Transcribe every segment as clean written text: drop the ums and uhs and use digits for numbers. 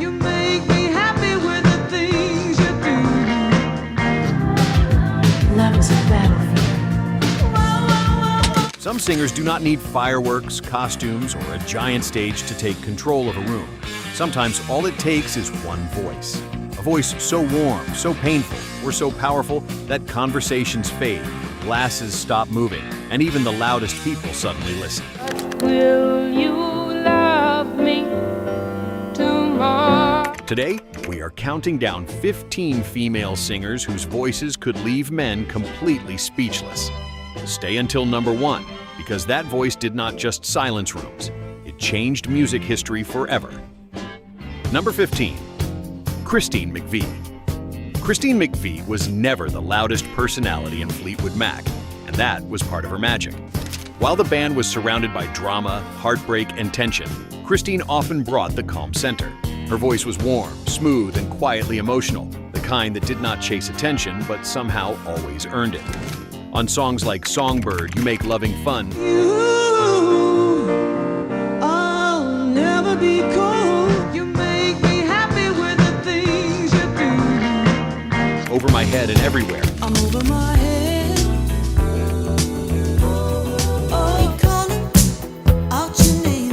You make me happy with the things you do. Love is a battlefield. Some singers do not need fireworks, costumes, or a giant stage to take control of a room. Sometimes all it takes is one voice. A voice so warm, so painful, or so powerful that conversations fade, glasses stop moving, and even the loudest people suddenly listen. Will you love me tomorrow? Today, we are counting down 15 female singers whose voices could leave men completely speechless. Stay until number 1, because that voice did not just silence rooms. It changed music history forever. Number 15. Christine McVie. Christine McVie was never the loudest personality in Fleetwood Mac, and that was part of her magic. While the band was surrounded by drama, heartbreak, and tension, Christine often brought the calm center. Her voice was warm, smooth, and quietly emotional, the kind that did not chase attention but somehow always earned it. On songs like Songbird, You Make Loving Fun, I'll never be cold. You make me happy with the things you do. Over My Head and Everywhere, I'm over my head. Oh, you're calling out your name.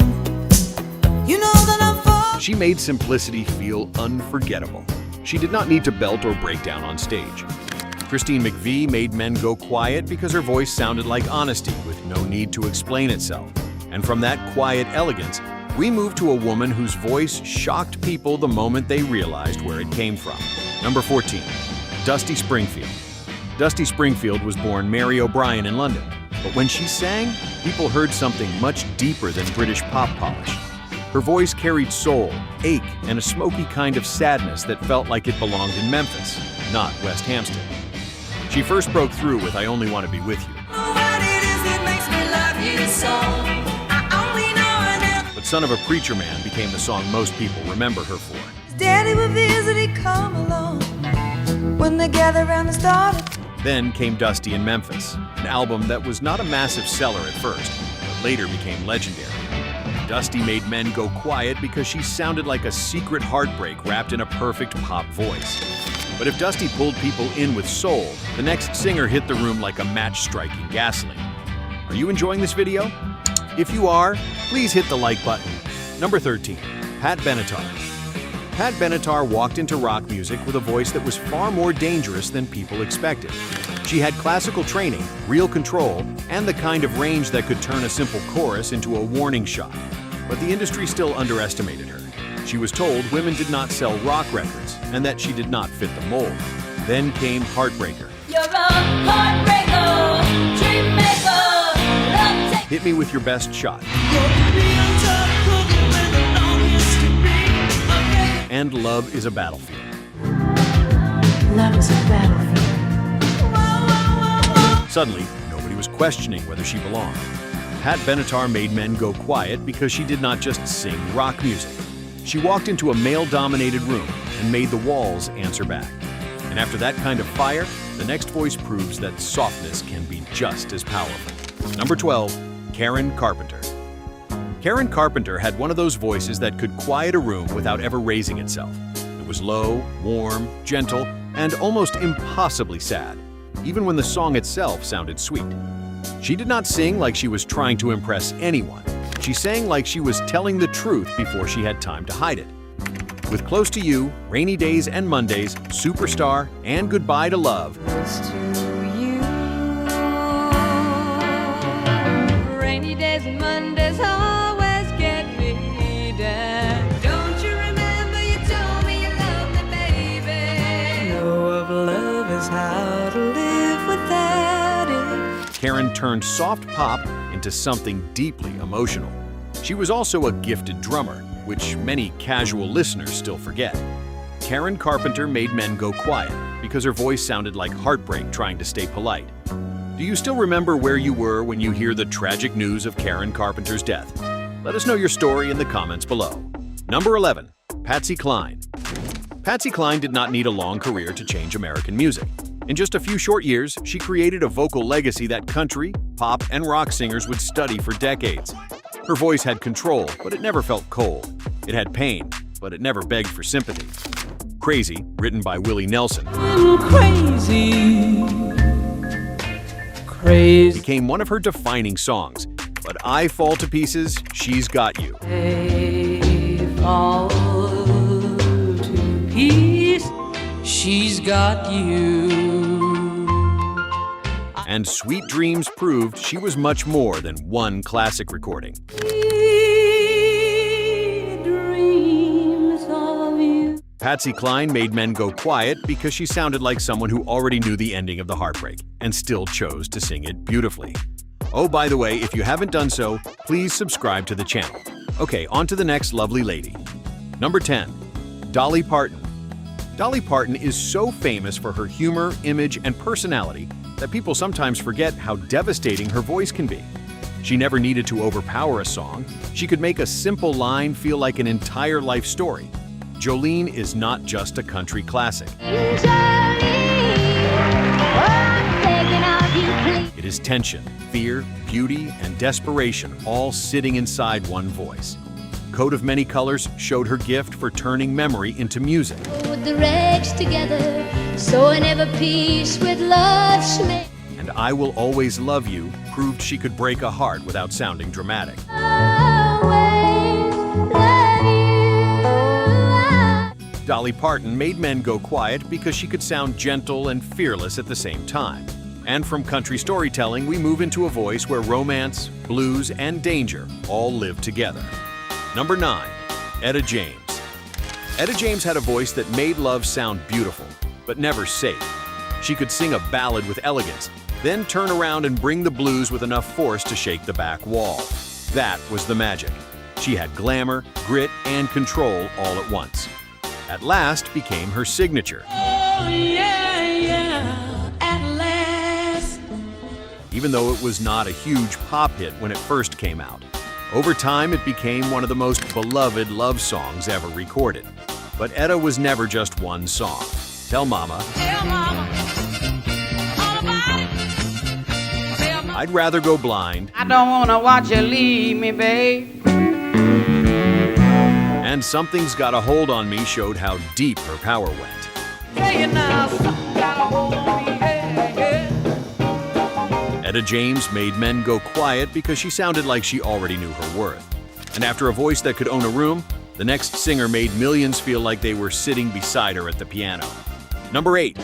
You know that I'm falling. she made simplicity feel unforgettable. She did not need to belt or break down on stage. Christine McVie made men go quiet because her voice sounded like honesty with no need to explain itself. And from that quiet elegance, we move to a woman whose voice shocked people the moment they realized where it came from. Number 14. Dusty Springfield. Dusty Springfield was born Mary O'Brien in London, but when she sang, people heard something much deeper than British pop polish. Her voice carried soul, ache, and a smoky kind of sadness that felt like it belonged in Memphis, not West Hampstead. She first broke through with I Only Want to Be With You. But Son of a Preacher Man became the song most people remember her for. Daddy will visit, he come along when they gather around the start. Then came Dusty in Memphis, an album that was not a massive seller at first, but later became legendary. Dusty made men go quiet because she sounded like a secret heartbreak wrapped in a perfect pop voice. But if Dusty pulled people in with soul, the next singer hit the room like a match striking gasoline. Are you enjoying this video? If you are, please hit the like button. Number 13. Pat Benatar. Pat Benatar walked into rock music with a voice that was far more dangerous than people expected. She had classical training, real control, and the kind of range that could turn a simple chorus into a warning shot. But the industry still underestimated her. She was told women did not sell rock records and that she did not fit the mold. Then came Heartbreaker. You're a heartbreaker, dream maker, love Hit Me With Your Best Shot. And Love Is a Battlefield. Love is a battlefield. Suddenly, nobody was questioning whether she belonged. Pat Benatar made men go quiet because she did not just sing rock music. She walked into a male-dominated room and made the walls answer back. And after that kind of fire, the next voice proves that softness can be just as powerful. Number 12. Karen Carpenter. Karen Carpenter had one of those voices that could quiet a room without ever raising itself. It was low, warm, gentle, and almost impossibly sad, even when the song itself sounded sweet. She did not sing like she was trying to impress anyone. She sang like she was telling the truth before she had time to hide it. With Close to You, Rainy Days and Mondays, Superstar, and Goodbye to Love, rainy days and Mondays always get me down. Don't you remember you told me you loved me, baby? Know of love is how to live without it. Karen turned soft pop into something deeply emotional. She was also a gifted drummer, which many casual listeners still forget. Karen Carpenter made men go quiet because her voice sounded like heartbreak trying to stay polite. Do you still remember where you were when you hear the tragic news of Karen Carpenter's death? Let us know your story in the comments below. Number 11. Patsy Cline. Patsy Cline did not need a long career to change American music. In just a few short years, she created a vocal legacy that country, pop, and rock singers would study for decades. Her voice had control, but it never felt cold. It had pain, but it never begged for sympathy. Crazy, written by Willie Nelson, I'm crazy, crazy. became one of her defining songs. But I Fall to Pieces, She's Got You. They fall to pieces. She's got you. And Sweet Dreams proved she was much more than one classic recording. Dreams of you. Patsy Cline made men go quiet because she sounded like someone who already knew the ending of the heartbreak and still chose to sing it beautifully. Oh, by the way, if you haven't done so, please subscribe to the channel. Okay, on to the next lovely lady. Number 10, Dolly Parton. Dolly Parton is so famous for her humor, image, and personality that people sometimes forget how devastating her voice can be. She never needed to overpower a song. She could make a simple line feel like an entire life story. Jolene is not just a country classic. It is tension, fear, beauty, and desperation all sitting inside one voice. Coat of Many Colors showed her gift for turning memory into music. With the rags together, sewing every piece with love she made. And I Will Always Love You proved she could break a heart without sounding dramatic. Always love you. Dolly Parton made men go quiet because she could sound gentle and fearless at the same time. And from country storytelling, we move into a voice where romance, blues, and danger all live together. Number 9, Etta James. Etta James had a voice that made love sound beautiful, but never safe. She could sing a ballad with elegance, then turn around and bring the blues with enough force to shake the back wall. That was the magic. She had glamour, grit, and control all at once. At last became her signature. Oh, yeah, yeah, at last. Even though it was not a huge pop hit when it first came out. Over time, it became one of the most beloved love songs ever recorded. But Etta was never just one song. Tell Mama. Tell Mama all about it. Tell Mama. I'd Rather Go Blind. I don't want to watch you leave me, babe. And Something's Got a Hold on Me showed how deep her power went. Tell you now, something got a hold on me, yeah, yeah. Etta James made men go quiet because she sounded like she already knew her worth. And after a voice that could own a room, the next singer made millions feel like they were sitting beside her at the piano. Number 8,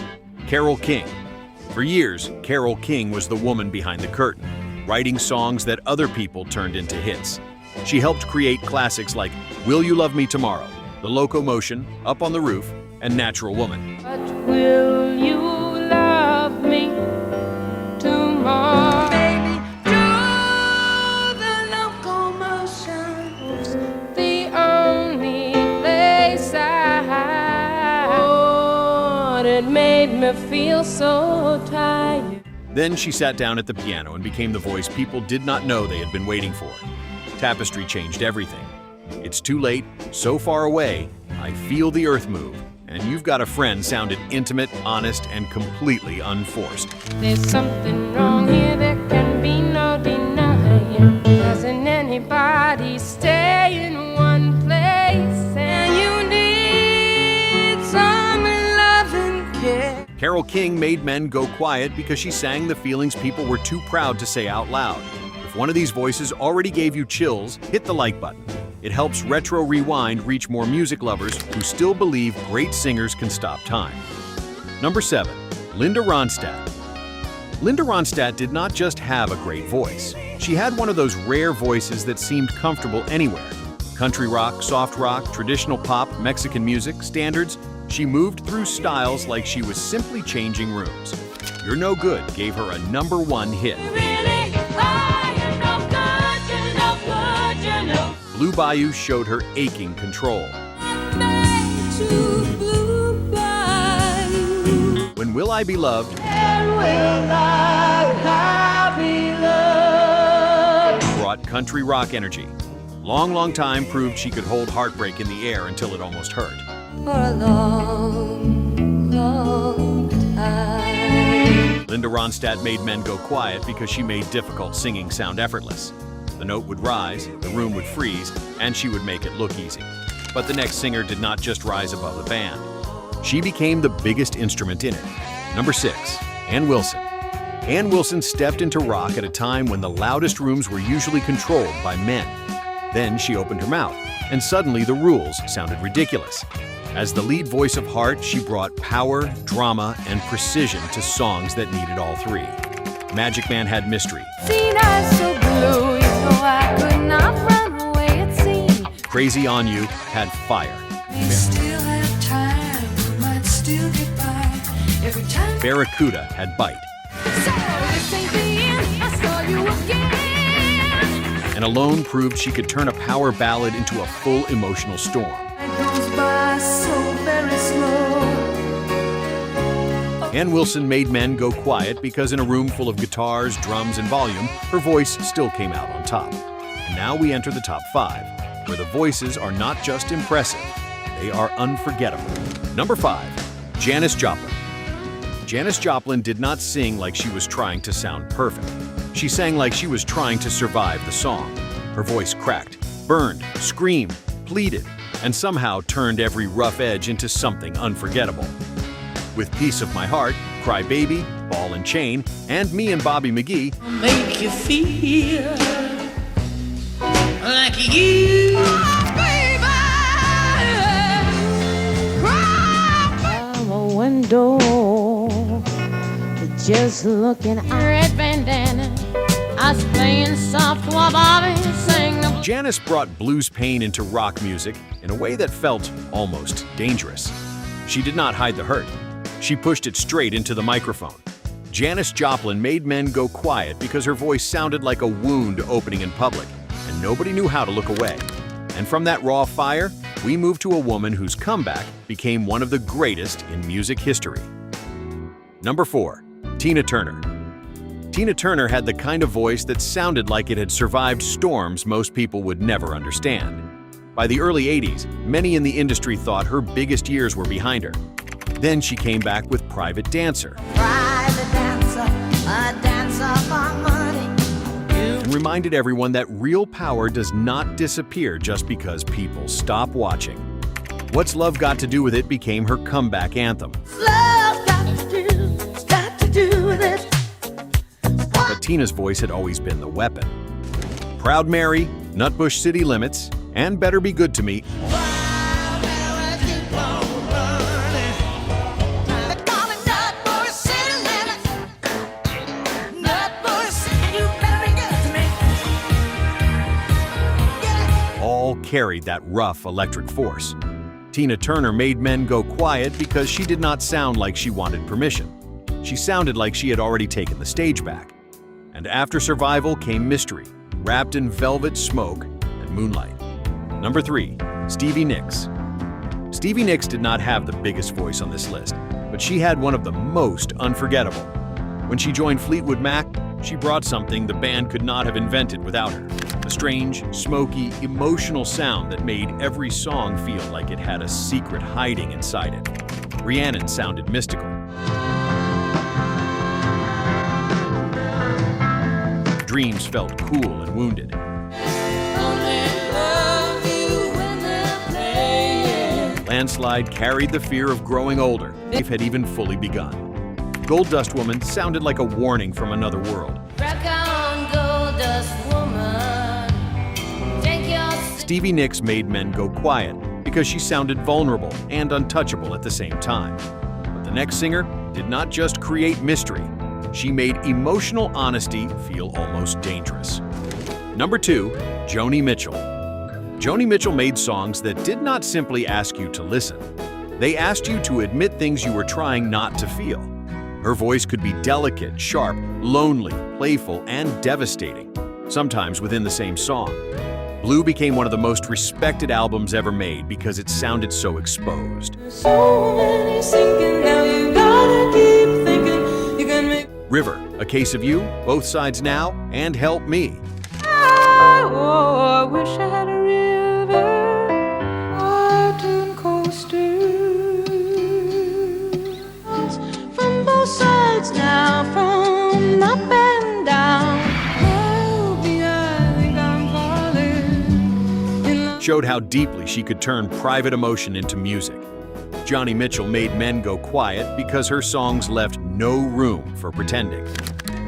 Carole King. For years, Carole King was the woman behind the curtain, writing songs that other people turned into hits. She helped create classics like Will You Love Me Tomorrow, The Locomotion, Up on the Roof, and Natural Woman. But will you love me tomorrow? Baby, do the locomotion. The only place oh, it made me feel so tired. Then she sat down at the piano and became the voice people did not know they had been waiting for. Tapestry changed everything. It's Too Late, So Far Away, I Feel the Earth Move, and You've Got a Friend sounded intimate, honest, and completely unforced. There's something wrong here, there can be no denying. Doesn't anybody stay in one place? And you need some love and care. Carole King made men go quiet because she sang the feelings people were too proud to say out loud. If one of these voices already gave you chills, hit the like button. It helps Retro Rewind reach more music lovers who still believe great singers can stop time. Number 7, Linda Ronstadt. Linda Ronstadt did not just have a great voice. She had one of those rare voices that seemed comfortable anywhere. Country rock, soft rock, traditional pop, Mexican music, standards, she moved through styles like she was simply changing rooms. You're No Good gave her a #1 hit. Blue Bayou showed her aching control. When Will I Be Loved brought country rock energy. Long Time proved she could hold heartbreak in the air until it almost hurt. For a long, long time. Linda Ronstadt made men go quiet because she made difficult singing sound effortless. The note would rise, the room would freeze, and she would make it look easy. But the next singer did not just rise above the band. She became the biggest instrument in it. Number 6, Ann Wilson. Ann Wilson stepped into rock at a time when the loudest rooms were usually controlled by men. Then she opened her mouth, and suddenly the rules sounded ridiculous. As the lead voice of Heart, she brought power, drama, and precision to songs that needed all three. Magic Man had mystery. Seen eyes so blue, you know I could not run away, it seemed. Crazy on You had fire. We still have time, we might still get by. Every time Barracuda had bite. So this ain't the end, I saw you again. And Alone proved she could turn a power ballad into a full emotional storm. it goes by so very slow. Ann Wilson made men go quiet because in a room full of guitars, drums, and volume, her voice still came out on top. And now we enter the top 5, where the voices are not just impressive, they are unforgettable. Number 5, Janis Joplin. Janis Joplin did not sing like she was trying to sound perfect. She sang like she was trying to survive the song. Her voice cracked, burned, screamed, pleaded, and somehow turned every rough edge into something unforgettable. With Piece of My Heart, Cry Baby, Ball and Chain, and Me and Bobby McGee, Make you feel like you. From a window, just looking at red bandana. I was playing soft while Bobby sang the Janis brought blues pain into rock music in a way that felt almost dangerous. She did not hide the hurt. She pushed it straight into the microphone. Janis Joplin made men go quiet because her voice sounded like a wound opening in public, and nobody knew how to look away. And from that raw fire, we move to a woman whose comeback became one of the greatest in music history. Number 4, Tina Turner. Tina Turner had the kind of voice that sounded like it had survived storms most people would never understand. By the early 80s, many in the industry thought her biggest years were behind her. Then she came back with Private Dancer. Private dancer, a dancer for money. And reminded everyone that real power does not disappear just because people stop watching. What's Love Got to Do with It became her comeback anthem. Love got to do with it. But Tina's voice had always been the weapon. Proud Mary, Nutbush City Limits, and Better Be Good to Me all carried that rough electric force. Tina Turner made men go quiet because she did not sound like she wanted permission. She sounded like she had already taken the stage back. And after Survival came Mystery, wrapped in velvet smoke and moonlight. Number 3, Stevie Nicks. Stevie Nicks did not have the biggest voice on this list, but she had one of the most unforgettable. When she joined Fleetwood Mac, she brought something the band could not have invented without her. A strange, smoky, emotional sound that made every song feel like it had a secret hiding inside it. Rhiannon sounded mystical. Dreams felt cool and wounded. Landslide carried the fear of growing older. Life had even fully begun. Gold Dust Woman sounded like a warning from another world. Stevie Nicks made men go quiet because she sounded vulnerable and untouchable at the same time. But the next singer did not just create mystery, she made emotional honesty feel almost dangerous. Number 2, Joni Mitchell. Joni Mitchell made songs that did not simply ask you to listen. They asked you to admit things you were trying not to feel. Her voice could be delicate, sharp, lonely, playful, and devastating, sometimes within the same song. Blue became one of the most respected albums ever made because it sounded so exposed. So many sinking, now you gotta keep thinking you can make. River, A Case of You, Both Sides Now, and Help Me. I wish I had a river or tune coaster. From both sides now, from up and down. Help me, I think I'm falling in love. showed how deeply she could turn private emotion into music. Joni Mitchell made men go quiet because her songs left no room for pretending.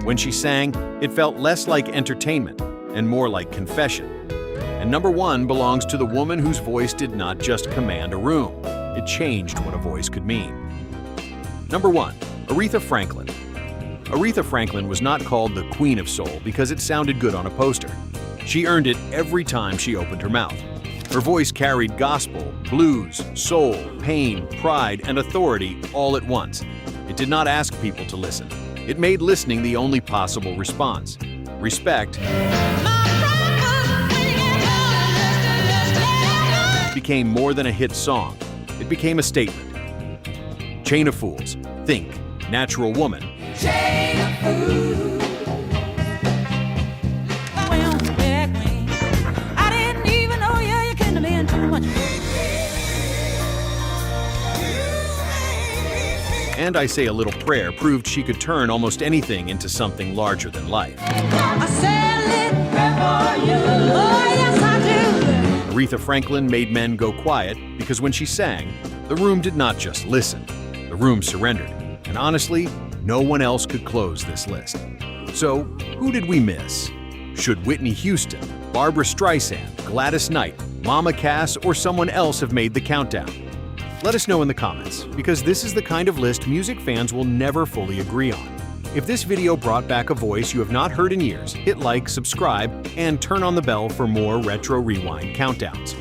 When she sang, it felt less like entertainment and more like confession. And number one belongs to the woman whose voice did not just command a room. It changed what a voice could mean. Number one, Aretha Franklin. Aretha Franklin was not called the Queen of Soul because it sounded good on a poster. She earned it every time she opened her mouth. Her voice carried gospel, blues, soul, pain, pride, and authority all at once. It did not ask people to listen. It made listening the only possible response. Respect became more than a hit song. It became a statement. Chain of Fools, Think, Natural Woman. Chain of fools. Well, back when I didn't even know you couldn't have been too much. And I Say a Little Prayer proved she could turn almost anything into something larger than life. I said a little prayer for you. Oh, yes, I do. Aretha Franklin made men go quiet because when she sang, the room did not just listen, the room surrendered. And honestly, no one else could close this list. So, who did we miss? Should Whitney Houston, Barbra Streisand, Gladys Knight, Mama Cass, or someone else have made the countdown? Let us know in the comments, because this is the kind of list music fans will never fully agree on. If this video brought back a voice you have not heard in years, hit like, subscribe, and turn on the bell for more Retro Rewind countdowns.